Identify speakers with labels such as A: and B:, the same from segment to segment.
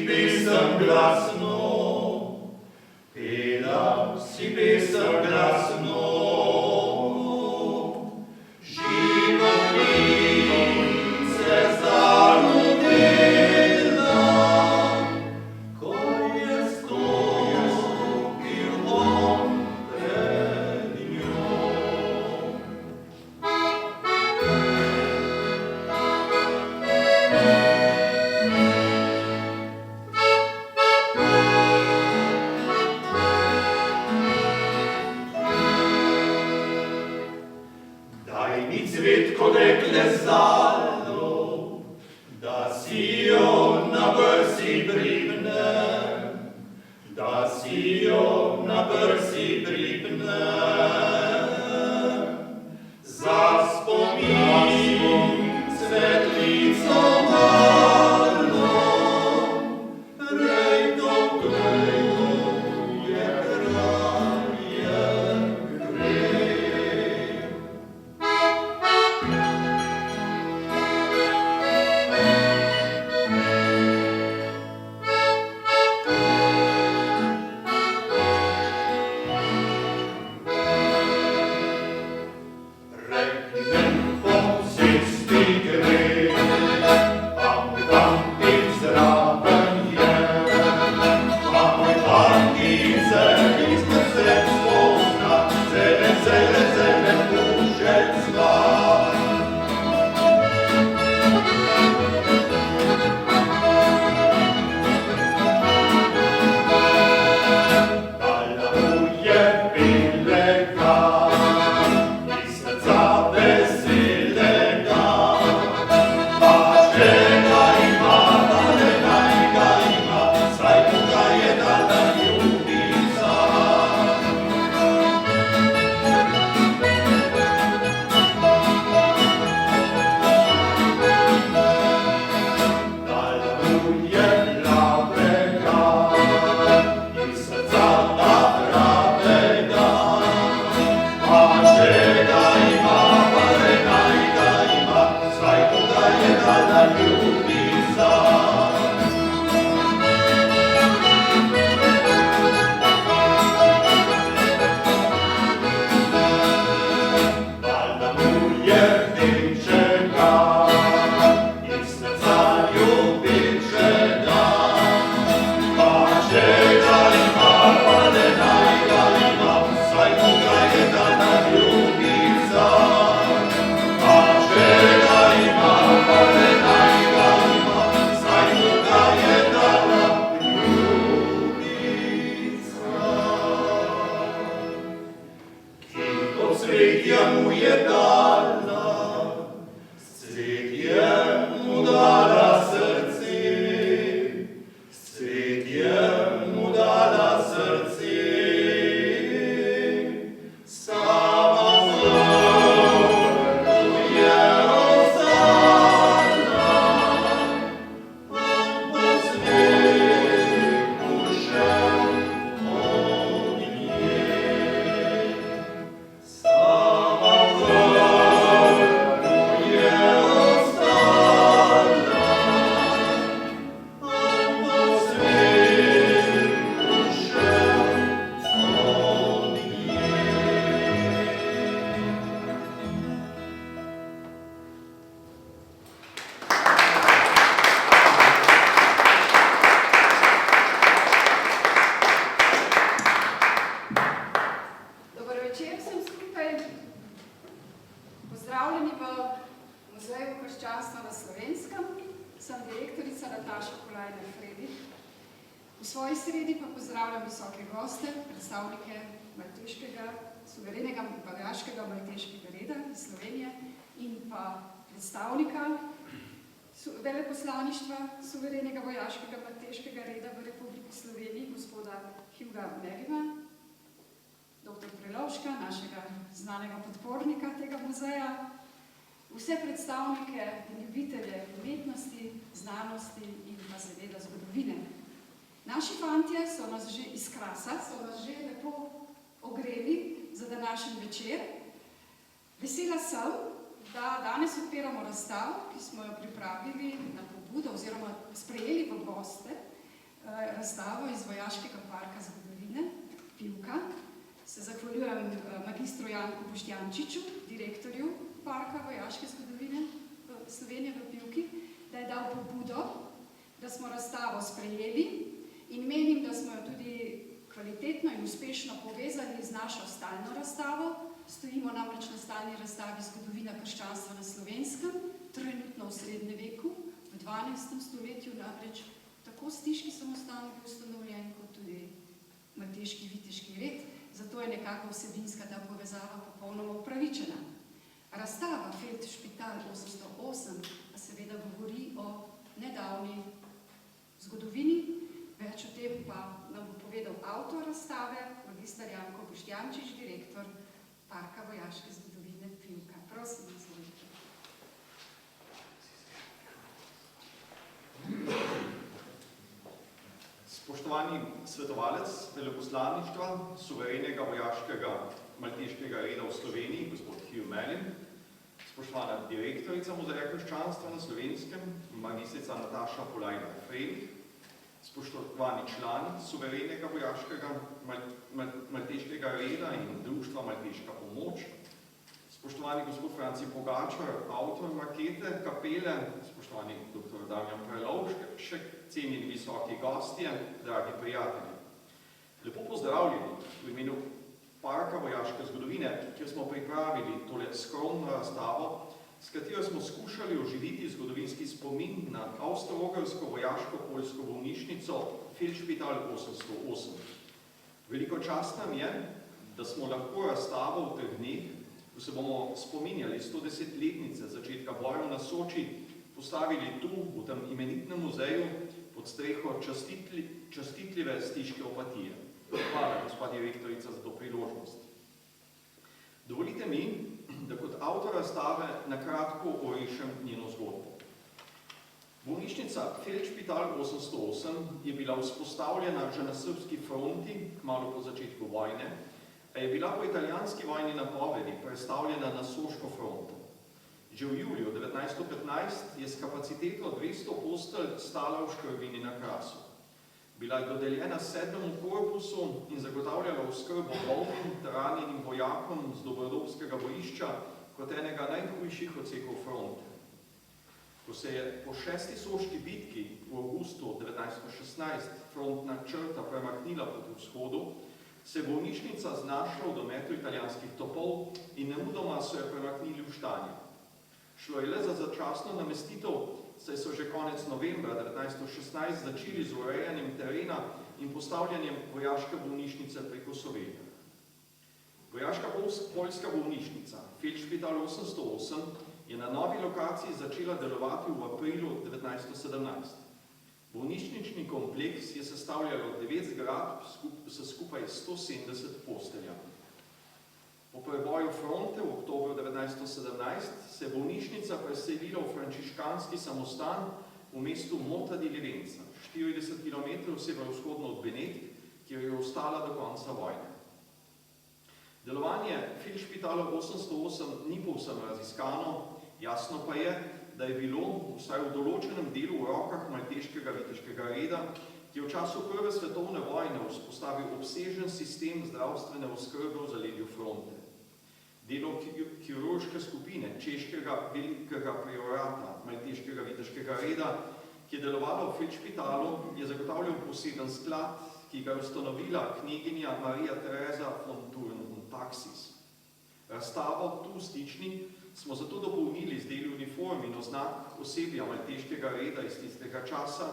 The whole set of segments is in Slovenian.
A: pesem glasno, pela si pesem glasno.
B: Veleposlaništva Suverenega vojaškega malteškega reda v Republiki Sloveniji, gospoda Huga Merriva, dr. Prelovška, našega znanega podpornika tega muzeja, vse predstavnike in ljubitelje umetnosti, znanosti in pa seveda zgodovine. Naši fantje so nas že iz Krasa, so nas že lepo ogreli za današnji večer. Vesela sem, da danes odpiramo razstavo, ki smo jo pripravili na pobudo oziroma sprejeli v goste razstavo iz Vojaškega parka zgodovine Pivka. Se zahvaljujem magistru Janku Boštjančiču, direktorju Parka vojaške zgodovine Slovenije v Pivki, da je dal pobudo, da smo razstavo sprejeli in menim, da smo jo tudi kvalitetno in uspešno povezali z našo stalno razstavo. Stojimo namreč na stalni razstavi Zgodovina krščanstva na Slovenskem, trenutno v srednjem veku, v 12. stoletju namreč tako stiški samostan bil ustanovljen, kot tudi malteški viteški red, zato je nekako vsebinska ta povezava popolnoma upravičena. Razstava Feldšpital 808 pa seveda govori o nedavni zgodovini, več o tem pa nam bo povedal avtor razstave, magister Janko Boštjančič, direktor Parka vojaške zgodovine Pivka. Prosim, izvolite.
C: Spoštovani svetovalec veleposlaništva suverenega vojaškega malteškega reda v Sloveniji, gospod Hugh Mellin, spoštovana direktorica Muzeja krščanstva na Slovenskem, magistrica Nataša Polajna-Frelih, spoštovani člani suverenega vojaškega malteškega reda in društva Malteška pomoč, spoštovani gospod Franci Pogačar, avtor makete kapele, spoštovani dr. Damjan Prelovšek, cenjeni visoki gostje, dragi prijatelji. Lepo pozdravljeni v imenu Parka vojaške zgodovine, kjer smo pripravili tole skromno razstavo, s katero smo skušali oživiti zgodovinski spomin na avstro-ogrsko vojaško-poljsko bolnišnico Feldšpital 808. Veliko čast nam je, da smo lahko razstavo v teh dneh, ko se bomo spominjali 110-letnice začetka bojev na Soči, postavili tu, v tem imenitnem muzeju, pod streho častitljive stiške opatije. Hvala, gospa direktorica, za to priložnost. Dovolite mi, da kot avtor razstave na kratko orišem njeno zgodbo. Bolnišnica Feldšpital 808 je bila vzpostavljena že na srbski fronti, kmalu po začetku vojne, a je bila po italijanski vojni napovedi prestavljena na soško fronto. Že v juliju 1915 je s kapaciteto 200 postelj stala v Škrvini na Krasu. Bila je dodeljena 7. korpusu in zagotavljala oskrbo bolnim ter ranjenim vojakom z dobrodolskega bojišča kot enega najhujših odsekov fronte. Ko se je po 6. soški bitki v avgustu 1916 frontna črta premaknila proti vzhodu, se je bolnišnica znašla v dometu italijanskih topov in nemudoma so jo premaknili v Štanje. Šlo je le za začasno namestitev, saj so že konec novembra 1916 začeli z urejanjem terena in postavljanjem vojaške bolnišnice preko Sovelja. Vojaška poljska bolnišnica Feldšpital 808 je na novi lokaciji začela delovati v aprilu 1917. Bolnišnični kompleks je sestavljalo 9 zgradb s skupaj 170 posteljami. Po preboju fronte v oktobru 1917 se je bolnišnica preselila v frančiškanski samostan v mestu Mota di Livenza, 40 km severovzhodno od Benetk, kjer je ostala do konca vojne. Delovanje Feldšpitala 808 ni povsem raziskano, jasno pa je, da je bilo vsaj v določenem delu v rokah malteškega viteškega reda, ki je v času Prve svetovne vojne vzpostavil obsežen sistem zdravstvene oskrbe v zaledju fronte. Delo kirurške skupine češkega velikega priorata malteškega viteškega reda, ki je delovalo v Feldšpitalu, je zagotavljal poseben sklad, ki ga je ustanovila kneginja Marija Tereza von Thurn und Taxis. Razstavo tu v Stični smo zato dopolnili z deli uniform in oznak osebja malteškega reda iz tistega časa,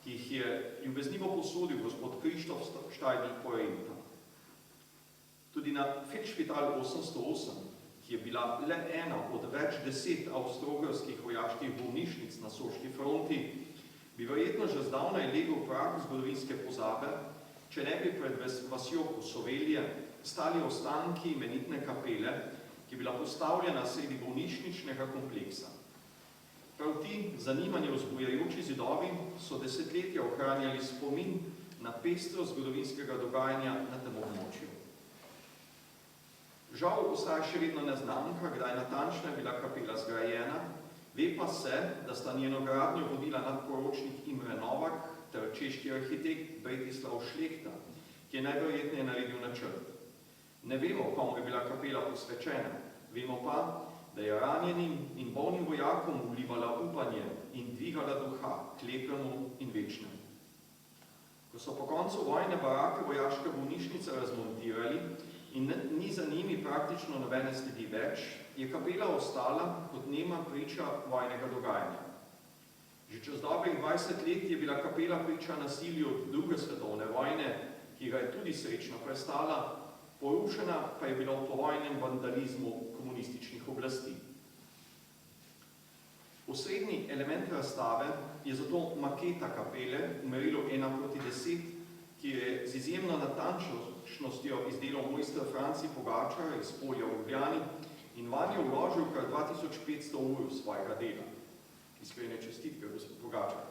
C: ki jih je ljubeznivo posodil gospod Krištof Štajdl-Porenta. Tudi na Feldšpital 808, ki je bila le ena od več 10 avstro-ogrskih vojaških bolnišnic na soški fronti, bi verjetno že zdavnaj legel prah zgodovinske pozabe, če ne bi pred vasjo Kosovelje stali ostanki imenitne kapele, ki je bila postavljena sredi bolnišničnega kompleksa. Prav ti zanimanje vzbujajoči zidovi so desetletja ohranjali spomin na pestrost zgodovinskega dogajanja na tem območju. Žal ostaja še vedno neznanka, kdaj natančno je bila kapela zgrajena, ve pa se, da sta njeno gradnjo vodila nadporočnik Imre Novak ter češki arhitekt Bretislav Šlehta, ki je najverjetneje naredil načrt. Ne vemo, komu je bila kapela posvečena, vemo pa, da je ranjenim in bolnim vojakom vlivala upanje in dvigala duha k lepemu in večnemu. Ko so po koncu vojne barake vojaške bolnišnice razmontirali in ni za njimi praktično nobene sledi več, je kapela ostala kot nema priča vojnega dogajanja. Že čez dobrih 20 let je bila kapela priča nasilju druge svetovne vojne, ki ga je tudi srečno prestala, porušena pa je bila v povojnem vandalizmu komunističnih oblasti. Osrednji element razstave je zato maketa kapele v merilu 1:10, ki je z izjemno natančnostjo izdelal mojster Franci Pogačar iz Polja v Ljubljani in vanjo vložil kar 2500 ur svojega dela. Iskrene čestitke, gospod Pogačar.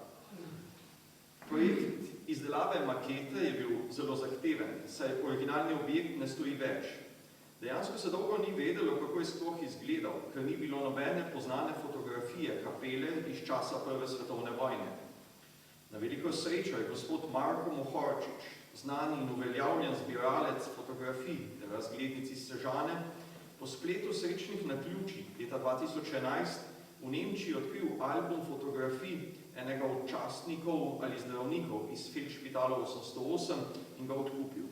C: Projekt izdelave makete je bil zelo zahteven, saj originalni objekt ne stoji več. Dejansko se dolgo ni vedelo, kako je sploh izgledal, ker ni bilo nobene poznane fotografije kapele iz časa Prve svetovne vojne. Na veliko srečo je gospod Marko Mohorčič, znani in uveljavljen zbiralec fotografij ter razglednic iz Sežane, po spletu srečnih naključij leta 2011 v Nemčiji odkril album fotografij enega od častnikov ali zdravnikov iz Feldšpitala 808 in ga odkupil.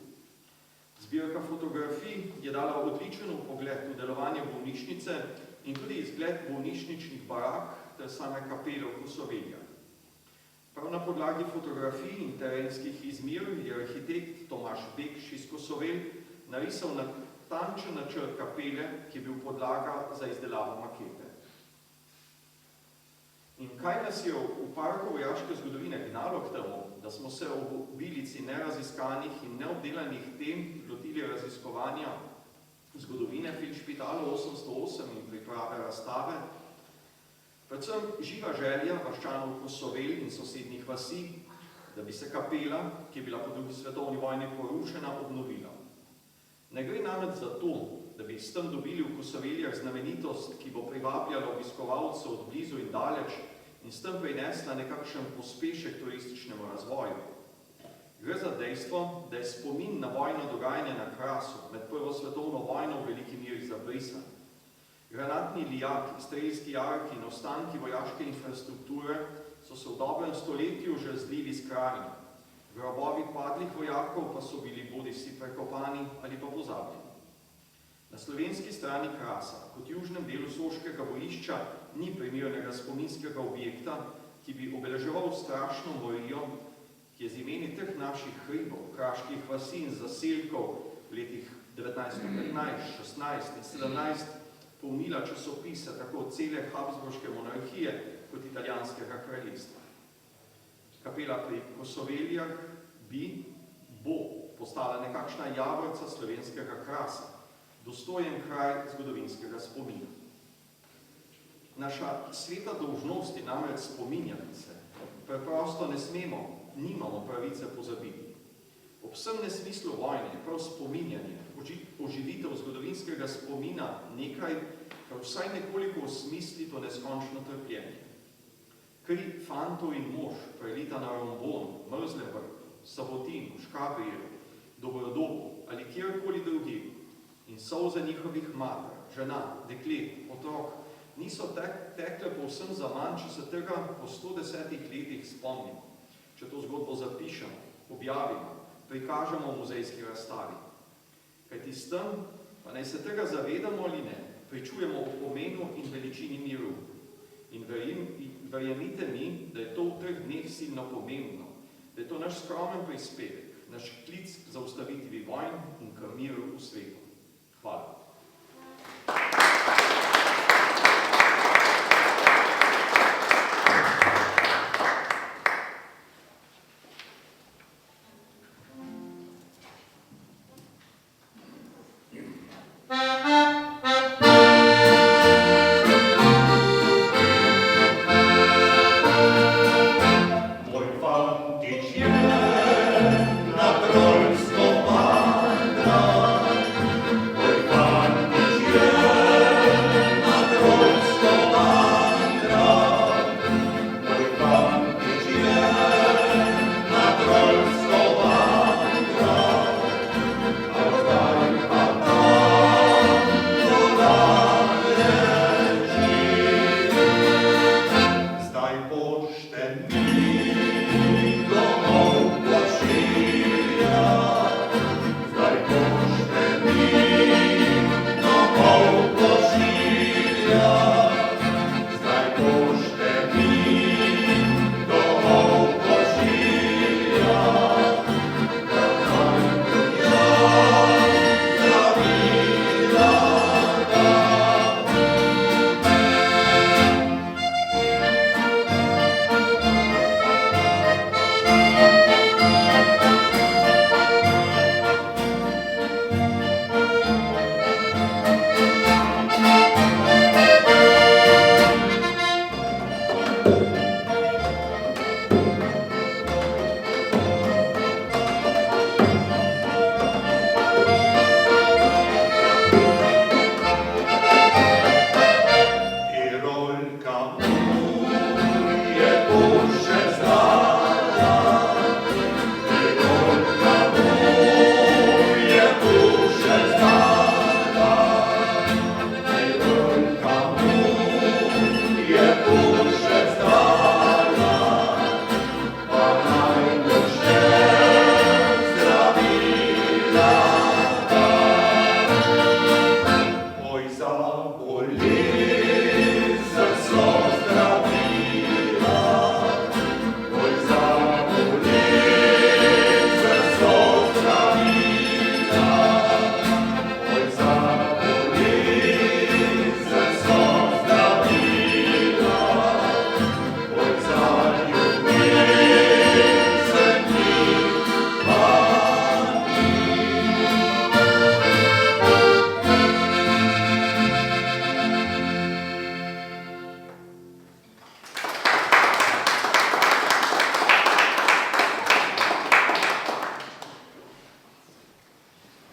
C: Zbirka fotografij je dala odličen vpogled v delovanje bolnišnice in tudi izgled bolnišničnih barak ter same kapele v Kosoveljah. Prav na podlagi fotografij in terenskih izmir je arhitekt Tomaž Bekš iz Kosovelj narisal natančen načrt kapele, ki je bil podlaga za izdelavo makete. In kaj nas je v parku vojaške zgodovine gnalo k temu, da smo se v obilici neraziskanih in neobdelanih tem lotili raziskovanja zgodovine Feldšpitala 808 in priprave razstave? Predvsem živa želja vaščanov Kosovelj in sosednjih vasi, da bi se kapela, ki je bila po drugi svetovni vojni porušena, obnovila. Ne gre namreč za to, da bi s tem dobili v Kosoveljah znamenitost, ki bo privabljala obiskovalce od blizu in daleč in s tem prinesla nekakšen pospešek turističnemu razvoju. Gre za dejstvo, da je spomin na vojno dogajanje na Krasu med Prvo svetovno vojno v veliki meri zabrisan. Granatni lijaki, strelski jarki in ostanki vojaške infrastrukture so se v dobrem stoletju že zlili s krajino. Grobovi padlih vojakov pa so bili bodisi prekopani ali pa pozabljeni. Na slovenski strani Krasa, kot južnem delu Soškega bojišča, ni primernega spominskega objekta, ki bi obeleževal strašno morijo, ki je z imeni teh naših hribov, kraških vasi in zaselkov v letih 1915, 16 in 17 polnila časopise tako cele Habsburške monarhije kot italijanskega kraljestva. Kapela pri Kosoveljah bo postala nekakšna javorca slovenskega Krasa, dostojen kraj zgodovinskega spomina. Naša sveta dolžnost je namreč spominjati se. Preprosto ne smemo, nimamo pravice pozabiti. Ob vsem nesmislu vojne je prav spominjanje, oživitev zgodovinskega spomina nekaj, kar vsaj nekoliko osmisli to neskončno trpljenje. Kri fantov in mož, prelita na Rombonu, Mrzlem vrtu, Sabotinu, Škabrijevu, Dobrodobu ali kjerkoli drugim, in solze njihovih mater, žena, deklet, otrok, niso tekle povsem zaman, če se tega po 110 letih spomnimo, če to zgodbo zapišemo, objavimo, prikažemo v muzejski razstavi. Kajti s tem, pa naj se tega zavedamo ali ne, pričujemo o pomenu in veličini miru. In verjemite mi, da je to v teh dneh silno pomembno, da je to naš skromen prispevek, naš klic k zaustavitvi vojn in k miru v svetu. Hvala.
A: Na królstwo Pana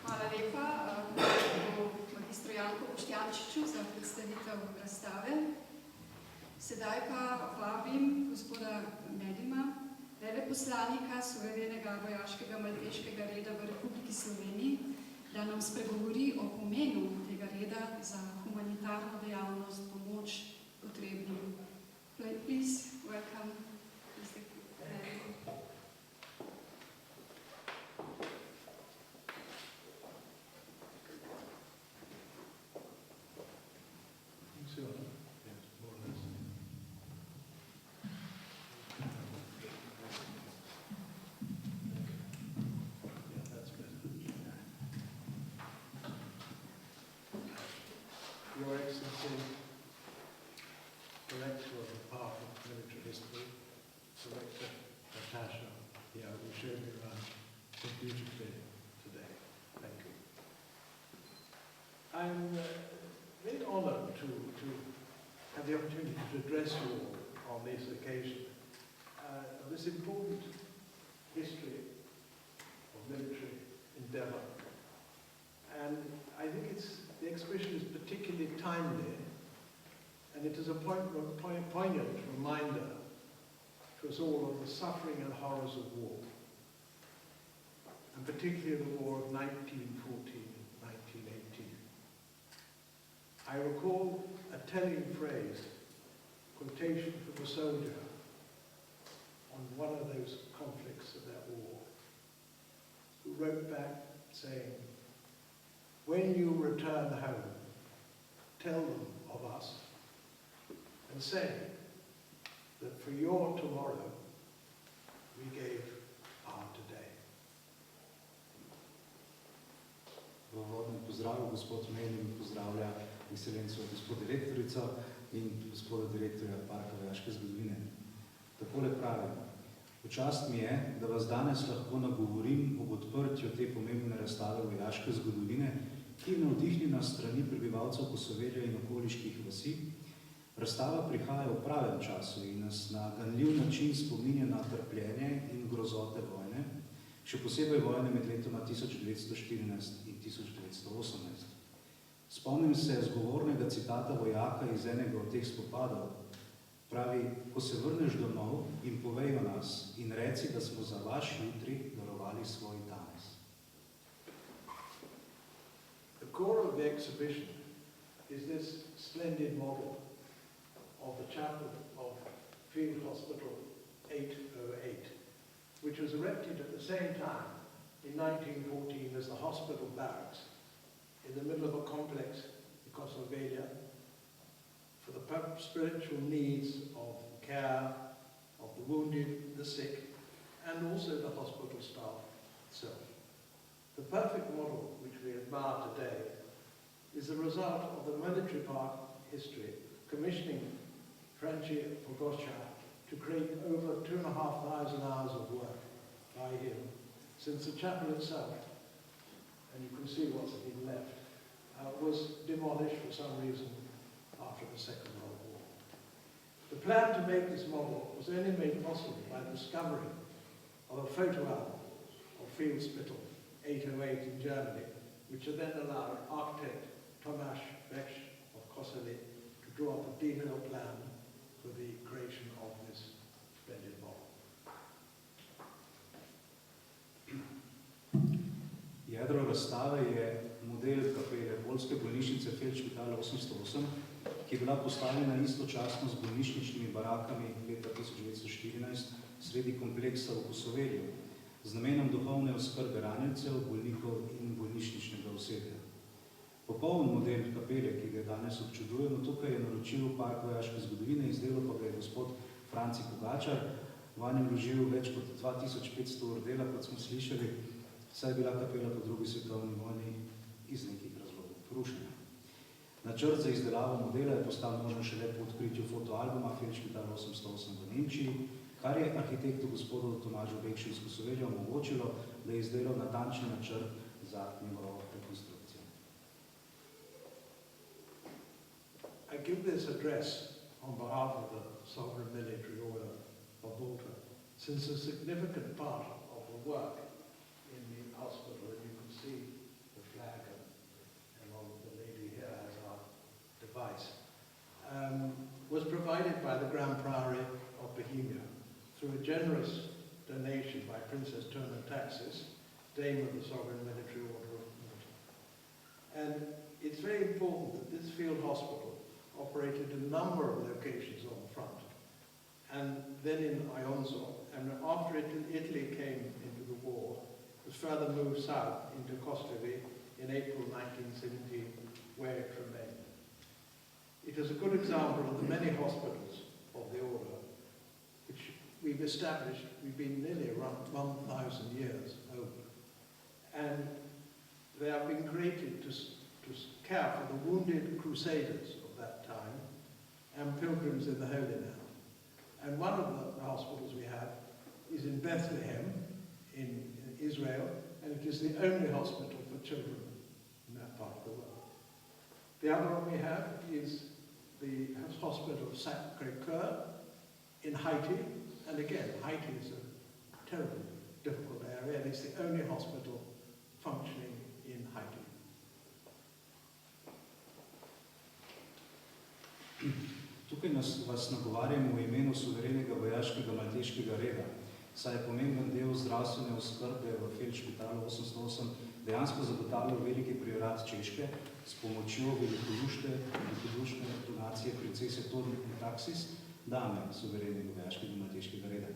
B: Hvala lepa magistru Janku Boštjančiču za predstavitev razstave. Sedaj pa vabim gospoda Medima, veleposlanika suverenega vojaškega malteškega reda v Republiki Sloveniji, da nam spregovori o pomenu tega reda za humanitarno dejavnost, pomoč potrebnim. Please welcome Mr. Medim.
D: Your Excellency, Director of the Department of Military History, Director Natasha, who showed me around so beautifully today. Thank you. I'm very honoured to have the opportunity to address you all on this occasion. This important history of military endeavour. And I think the exhibition is particularly timely, and it is a poignant reminder to us all of the suffering and horrors of war, and particularly the war of 1914-1918. I recall a telling phrase, quotation from a soldier on one of those conflicts of that war, who wrote back saying, "When you return home, tell them of us, and say that for your tomorrow, we gave our today."
E: V uvodnem pozdravu gospod Medim pozdravlja ekscelenco gospod direktorico in gospoda direktorja Parka vojaške zgodovine. Takole pravi: "V čast mi je, da vas danes lahko nagovorim ob odprtju te pomembne razstave vojaške zgodovine, ki je navdihnjena strani prebivalcev Kosovelja in okoliških vasi. Razstava prihaja v pravem času in nas na ganljiv način spominja na trpljenje in grozote vojne, še posebej vojne med letoma 1914 in 1918. Spomnim se zgovornega citata vojaka iz enega od teh spopadov. Pravi: "Ko se vrneš domov in povej o nas in reci, da smo za vaš jutri darovali svoj danes."
D: The core of the exhibition is this splendid model of the chapel of Field Hospital 808, which was erected at the same time in 1914 as the hospital barracks in the middle of a complex in Kosovelia for the spiritual needs of care of the wounded, the sick, and also the hospital staff itself. The perfect model which we admire today is the result of the military park history commissioning Franci Pogoscia to create over 2,500 hours of work by him since the chapel itself, and you can see what's been left, was demolished for some reason after the Second World War. The plan to make this model was only made possible by the discovery of a photo album of Field Hospital 808 in Germany, which had then allowed architect Tomasz Beksz of Kosovo to draw up a detailed plan for the creation of this splendid model.
E: Jedro razstave je model kapele Poljske bolnišnice Feldšpital 808, ki je bila postavljena istočasno z bolnišničnimi barakami leta 1914 sredi kompleksa v Kosovelju z namenom duhovne oskrbe ranjencev, bolnikov in bolnišničnega osebja. Popoln model kapele, ki ga danes občudujemo, tukaj je naročil Park vojaške zgodovine, izdelal pa ga je gospod Franci Pogačar. Vanj je vložil več kot 2500 ur dela, kot smo slišali, saj je bila kapela po drugi svetovni vojni iz nekih razlogov porušena. Načrt za izdelavo modela je postal možen šele po odkritju fotoalbuma Feldspital 808 v Nemčiji, kar je arhitektu gospodu Tomažu Bekšu iz Kosovelja omogočilo, da je izdelal natančen načrt za njegovo rekonstrukcijo.
D: I give this address on behalf of the Sovereign Military Order of Malta, since a significant part of the work in the hospital, and you can see the flag and the lady here has our device, was provided by the Grand Priory of Bohemia through a generous donation by Princess Turner Taxis, Dame of the Sovereign Military Order of Malta. And it's very important that this field hospital operated a number of locations on the front, and then in Ionzo, and after Italy came into the war, was further moved south into Kostovi in April 1917, where it remained. It is a good example of the many hospitals of the order which we've established. We've been nearly around 1,000 years old, and they have been created to care for the wounded crusaders of that time and pilgrims in the Holy Land. And one of the hospitals we have is in Bethlehem in Israel, and it is the only hospital for children in that part of the world. The other one we have is the hospital of Sacré-Cœur in Haiti, and again, Haiti is a terribly difficult area, and it's the only hospital functioning in Haiti.
E: Tukaj vas nagovarjamo v imenu suverenega vojaškega malteškega reda, saj je pomemben del zdravstvene oskrbe v Feldspitalu 808 dejansko zagotavljal veliki priorat Češke s pomočjo velikodušne donacije princese Turner Taxis, dame suverenega vojaškega malteškega reda.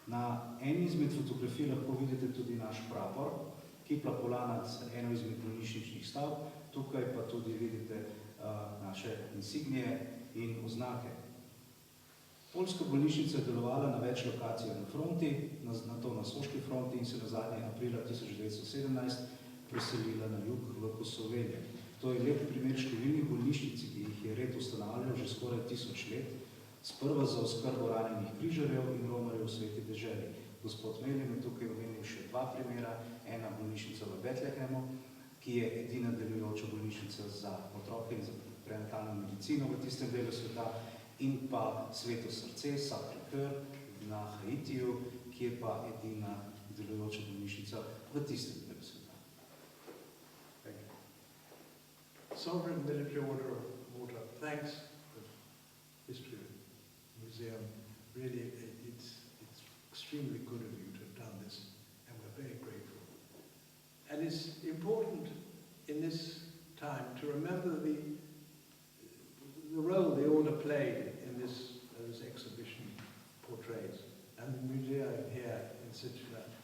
E: Na eni izmed fotografij lahko vidite tudi naš prapor, ki plapola nad eno izmed bolnišničnih stavb, tukaj pa tudi vidite naše insignije in oznake. Poljska bolnišnica je delovala na več lokacijah na fronti, na to na Soški fronti in se nazadnje aprila 1917 preselila na jug v Kosovelje. To je lep primer številnih bolnišnic, ki jih je red ustanavljal že skoraj 1000 let, sprva za oskrbo ranjenih križarjev in romarjev v sveti deželi. Gospod Melin je tukaj omenil še dva primera, ena bolnišnica v Betlehemu, ki je edina delujoča bolnišnica za otroke in za prenatalno medicino v tistem delu sveta, in pa Sveto srce, Sacré-Cœur na Haitiju, ki je pa edina delujoča bolnišnica v tistem delu sveta.
D: Sovereign Military Order of Malta thanks the History Museum. Really, it's extremely good of you to have done this, and we're very grateful. And it's important in this time to remember the role the order played in this exhibition portrays, and the museum here in Cincinnati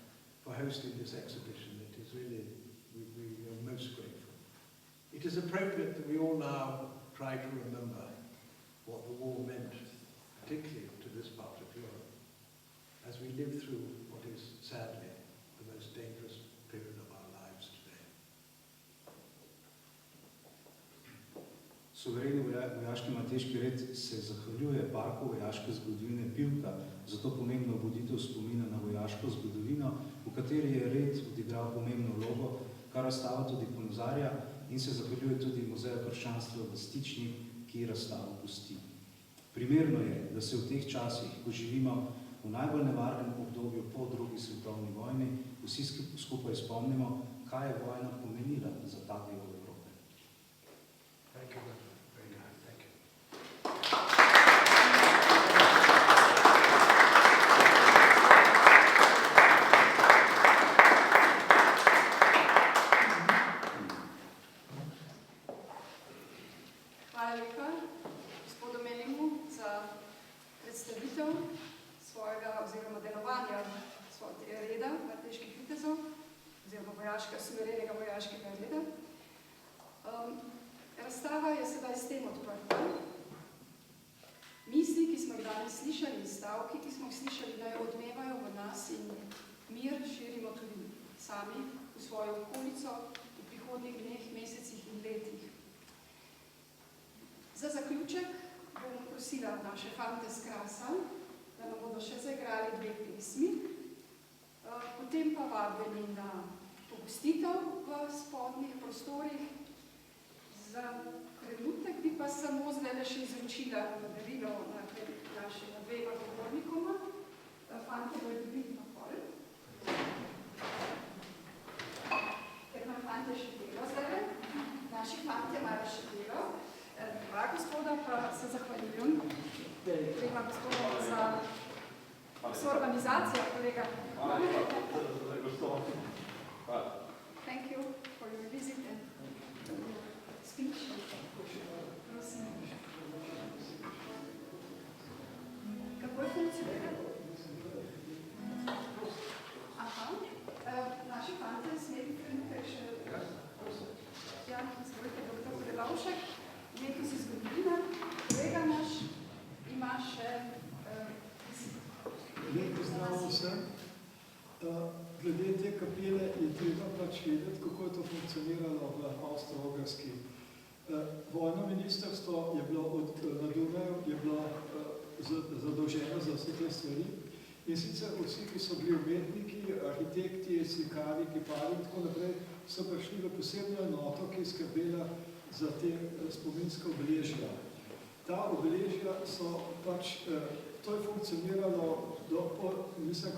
D: for hosting this exhibition. It is really, we are most grateful. It is appropriate that we all now try to remember what the war meant, particularly to this part of Europe, as we live through what is sadly the most dangerous period of our lives today.
E: Suvereni vojaški malteški red se zahvaljuje Parku vojaške zgodovine Pivka za to pomembno obuditev spomina na vojaško zgodovino, v kateri je red odigral pomembno vlogo, kar razstava tudi ponazarja, in se zahvaljuje tudi Muzeju krščanstva v Stični, ki razstavo gosti. Primerno je, da se v teh časih, ko živimo v najbolj nevarnem obdobju po drugi svetovni vojni, vsi skupaj spomnimo, kaj je vojna pomenila za ta del Evrope.
D: Thank you. Very kind. Thank you.
B: Hvala lepa gospodu Melinu za predstavitev svojega oziroma delovanja reda malteških vitezov oziroma suverenega vojaškega reda. Razstava je sedaj s tem odprta. Misli, ki smo jih danes slišali, in stavki, ki smo jih slišali, naj odmevajo v nas in mir širimo tudi sami v svojo okolico v prihodnjih dneh, mesecih in letih. Za zaključek bom prosila naše fante z Krasa, da nam bodo še zaigrali 2 pesmi, potem pa vabljeni na pogostitev v spodnjih prostorih. Za trenutek bi pa samo zdaj še izročila darilo našima 2 govornikoma. Fante bojo dobili na pol. Ker imam fante še delo zdaj. Naši fante imajo še delo. 2 gospoda pa se zahvaljujem. 2 gospoda za organizacijo, kolega. Thank you for your visit and speech. Prosim. Kako je funkcionira? Aha. Naši fante smeli trenutek še... Ja, izvolite, dr. Prelovšek. Letos iz zgodovina. Kolega naš ima še...
F: Lep pozdrav vsem. Glede te kapele je treba pač vedeti, kako je to funkcioniralo v Avstro-Ogrski. Vojno ministrstvo je bilo na Dunaju, je bilo zadolženo za vse te stvari. In sicer vsi, ki so bili umetniki, arhitekti, slikarji, kiparji in tako naprej, so prišli v posebno enoto, ki je skrbela za te spominske obeležja. Ta obeležja so pač, to je funkcioniralo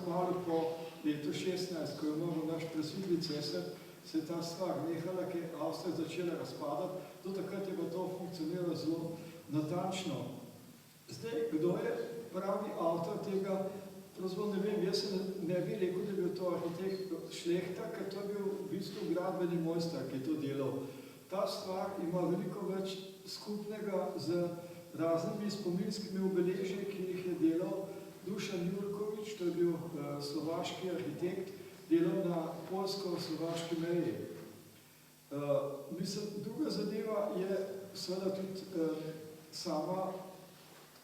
F: kmalu po letu 16, ko je umrl naš presudni cesar, se je ta stvar nehala, ki je Avstrija začela razpadati. Do takrat je bilo to funkcioniralo zelo natančno. Zdaj, kdo je pravi avtor tega? Pravzaprav ne vem, jaz se ne bi rekel, da je bil to arhitekt Šlehta, ker to je bil v bistvu gradbeni mojster, ki je to delal. Ta stvar ima veliko več skupnega z raznimi spominskimi obeležji, ki jih je delal Dušan Jurkovič, to je bil slovaški arhitekt, delal na poljsko-slovaški meji. Druga zadeva je seveda tudi sama,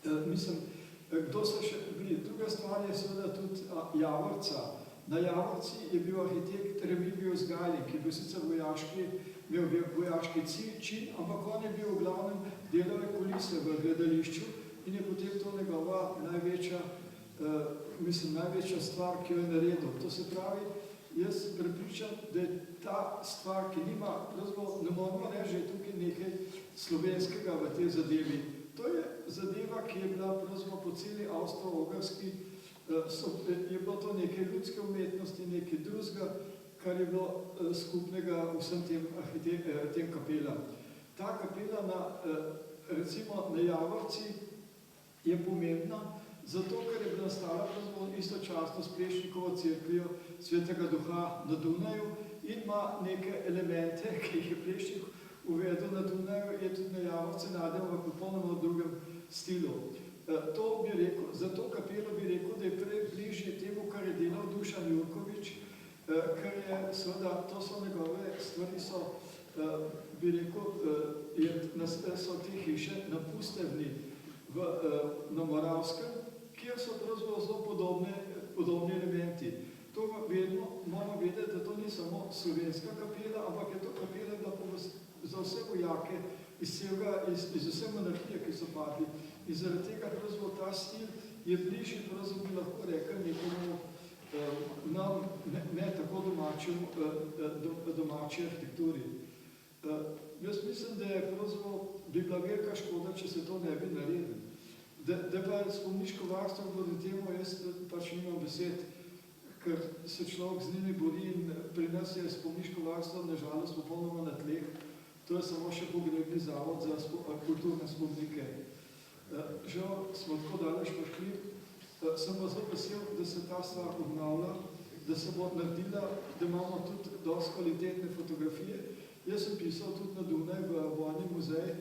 F: kdo so še bili. Druga stvar je seveda tudi Javorca. Na Javorci je bil arhitekt Remigius Gajlik, ki je bil sicer imel vojaški čin, ampak on je bil v glavnem delove kulise v gledališču in je potem to njegova največja stvar, ki jo je naredil. To se pravi, jaz prepričam, da je ta stvar, ki nima, pravzaprav ne moramo reči, že tukaj nekaj slovenskega v tej zadevi. To je zadeva, ki je bila pravzaprav po celi Avstro-Ogrski, je bilo to nekaj ljudske umetnosti, nekaj drugega, kar je bilo skupnega vsem tem kapelam. Ta kapela recimo na Javorci je pomembna, zato ker je bila nastala istočasno s Plečnikovo cerkvijo Svetega Duha na Dunaju in ima neke elemente, ki jih je Plečnik uvedel na Dunaju, je tudi na Javorci najdemo v popolnoma drugem stilu. To bi rekel, za to kapelo bi rekel, da je prej bližje temu, kar je delal Dušan Jurkovič, ker je seveda, to so njegove stvari, bi rekel, so te hiše na Pustevni na Moravskem, kjer so pravzaprav zelo podobni elementi. To moramo vedeti, da to ni samo slovenska kapela, ampak je to kapela za vse vojake iz vse monarhije, ki so padli. In zaradi tega pravzaprav ta stil je bližji, pravzaprav bi lahko rekel nekomu nam ne tako domači arhitekturi. Jaz mislim, da je pravzaprav bi bila velika škoda, če se to ne bi naredili. Da pa spomniško varstvo proti temu, jaz pač nimam besed, ker se človek z njimi bori in pri nas je spomniško varstvo nažalost popolnoma na tleh. To je samo še pogrebni zavod za kulturne spomnike. Žal smo tako daleč prišli, sem pa zelo vesel, da se ta stvar obnavlja, da se bo naredila, da imamo tudi dosti kvalitetne fotografije. Jaz sem pisal tudi na Dunaj v Vojni muzej,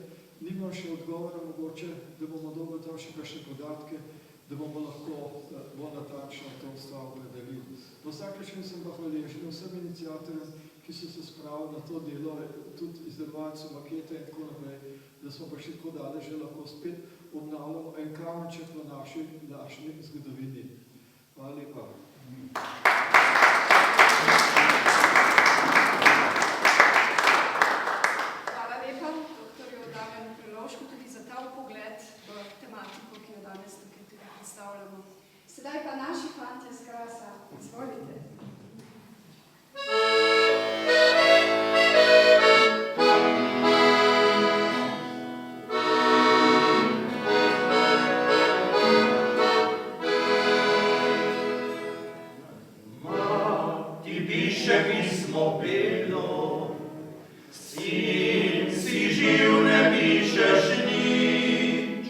F: nimam še odgovora mogoče, da bomo dobili tam še kakšne podatke, da bomo lahko bolj natančno to stvar opredelili. V vsakem slučaju sem pa hvaležen vsem iniciatorjem, ki so se spravili na to delo, tudi izdelovalci makete in tako naprej, da smo pa še tako daleč, že lahko spet obnavljamo en kamenček v naši zgodovini. Hvala lepa.
B: Hvala lepa doktorju Damjanu Prelovšku tudi za ta vpogled v tematiko, ki jo danes tukaj tudi predstavljamo. Sedaj pa naši fantje z Krasa, izvolite.
A: Ti piše pismo belo, sin si živ, ne pišeš nič.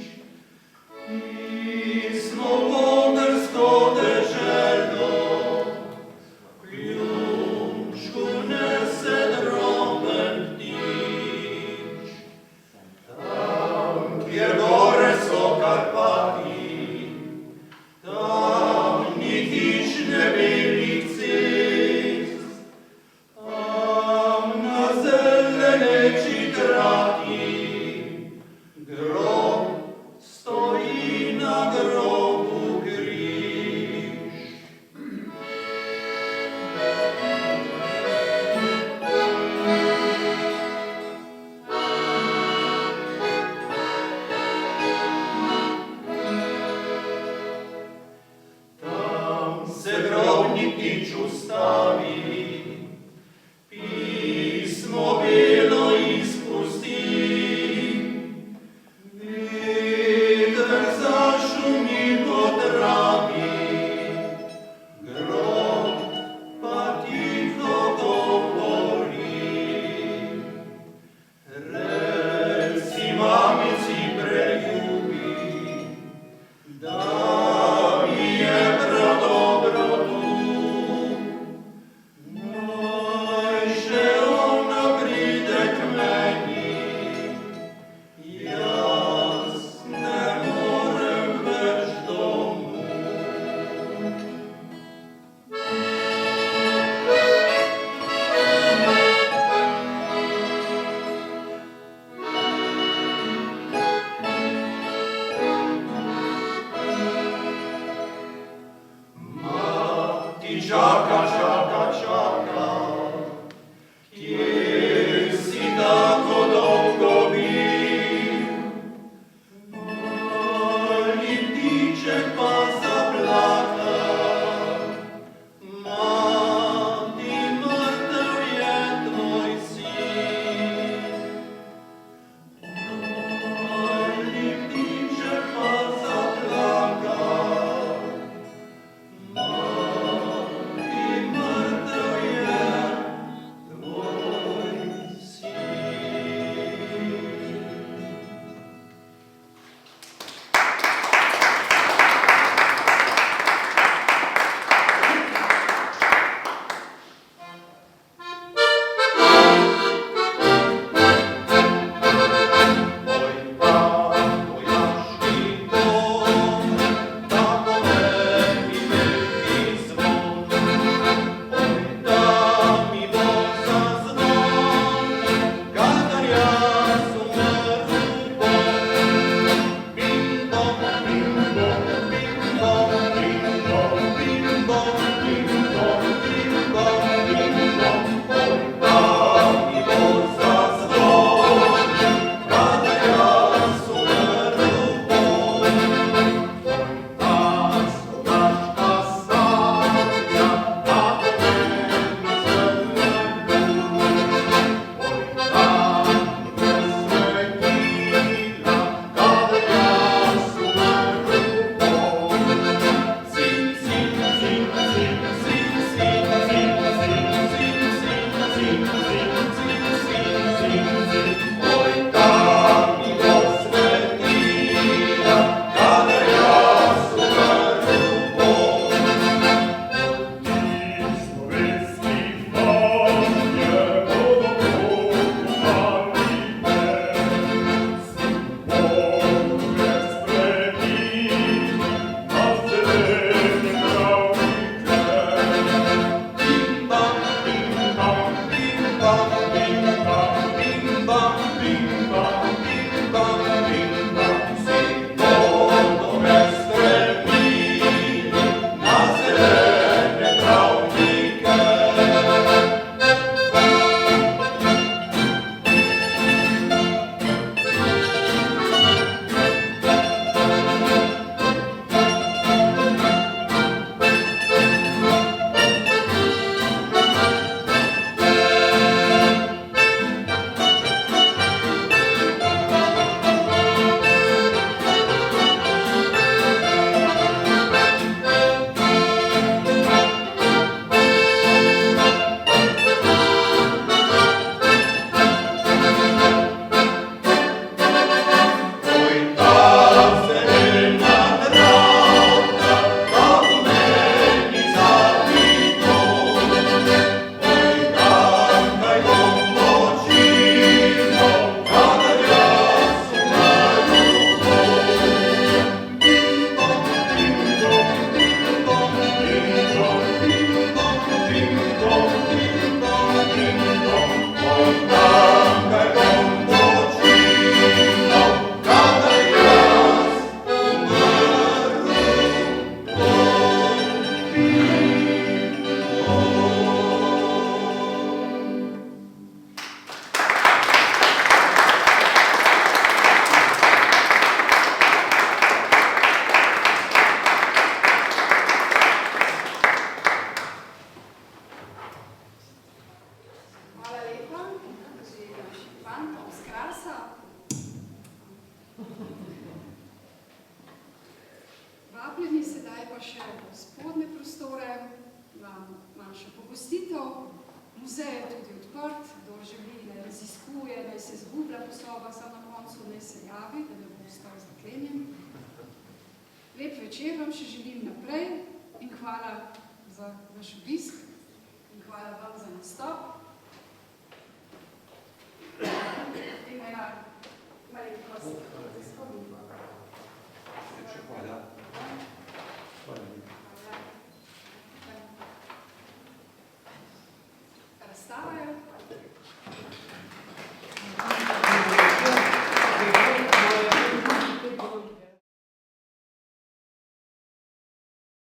A: Pismo modrsko deželo, ključku nese droben ptič. Tam, kjer gore so Karpati, tam ni hiš ne belih cest. Tam na zeleneči trati grob stoji na grobu križ. Tam se grobni ptič ustavi, pismo belo izpusti, veter zašumi po travi, grob pa tiho govori. Reci mamici preljubi, da mi je prav dobro tu. Naj še ona pride k meni, jaz ne morem več domov. Mati čaka, čaka, čaka, kje si tako dolgo bil? Mali ptiček pa zaplaka, mati, mrtev je tvoj sin. Mali ptiček pa zaplaka, mati,
B: pa še spodnje prostore, manjša pogostitev. Muzej je tudi odprt, kdo želi, ne raziskuje, naj se zgublja po sobah, samo na koncu naj se javi, da ne bo ostal zaklenjen. Lep večer vam še želim naprej in hvala za vaš obisk in hvala vam za nastop. In ena malenkost za spomin.
E: Hvala. Hvala.
B: Razstava